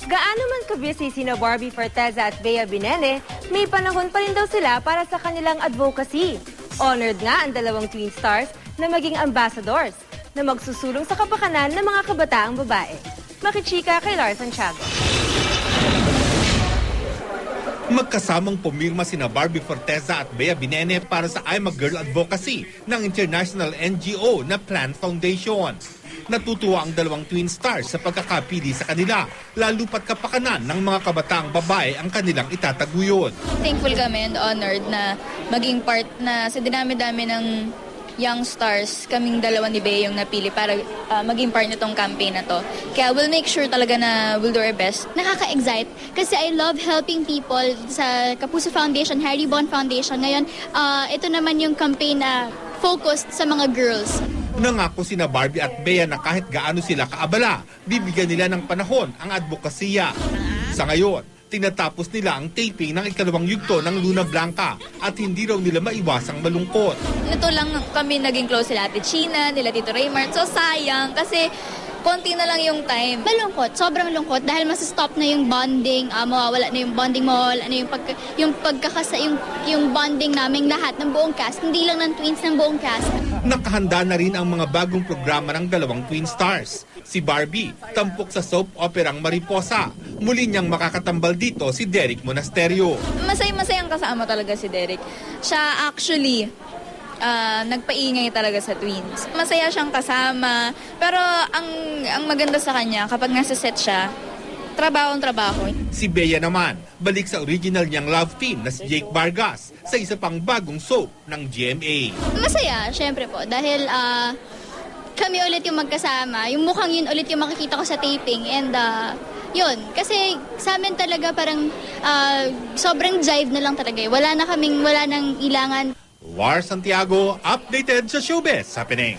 Gaano man kabisi sina Barbie Forteza at Bea Binene, may panahon pa rin daw sila para sa kanilang advocacy. Honored nga ang dalawang twin stars na maging ambassadors na magsusulong sa kapakanan ng mga kabataang babae. Makichika kay Lars Santiago. Magkasamang pumirma sina Barbie Forteza at Bea Binene para sa I'm a Girl Advocacy ng international NGO na Plan Foundation. Natutuwa ang dalawang twin stars sa pagkakapili sa kanila, lalo pat kapakanan ng mga kabataang babae ang kanilang itataguyod. Thankful kami and honored na maging part na sa dinami-dami ng young stars, kaming dalawa ni Bea yung napili para maging part nitong campaign na to. Kaya we'll make sure talaga na we'll do our best. Nakaka-excite kasi I love helping people sa Kapuso Foundation, Harry Bon Foundation. Ngayon, ito naman yung campaign na focused sa mga girls. Nangako sina Barbie at Bea na kahit gaano sila kaabala, bibigyan nila ng panahon ang advokasya. Sa ngayon, tinatapos nila ang taping ng ikalawang yugto ng Luna Blanca at hindi raw nila maiwasang malungkot. Ito lang kami naging close sila Ate China, nila Tito Raymart. So sayang kasi konti na lang yung time. Malungkot, sobrang lungkot dahil mas-stop na yung bonding, mawawala na yung bonding, mawawala na yung bonding naming lahat ng buong cast, hindi lang ng twins ng buong cast. Nakahanda na rin ang mga bagong programa ng dalawang twin stars. Si Barbie, tampok sa soap operang Mariposa. Muli niyang makakatambal dito si Derek Monasterio. Masayang kasama talaga si Derek. Siya actually nagpaingay talaga sa twins. Masaya siyang kasama, pero ang maganda sa kanya, kapag nasa set siya, trabaho. Si Bea naman, balik sa original niyang love team na si Jake Vargas sa isa pang bagong soap ng GMA. Masaya, syempre po, dahil kami ulit yung magkasama. Yung mukhang yun ulit yung makikita ko sa taping. And yun, kasi sa amin talaga parang sobrang jive na lang talaga. Wala nang ilangan. Lars Santiago, updated sa Showbiz Happening.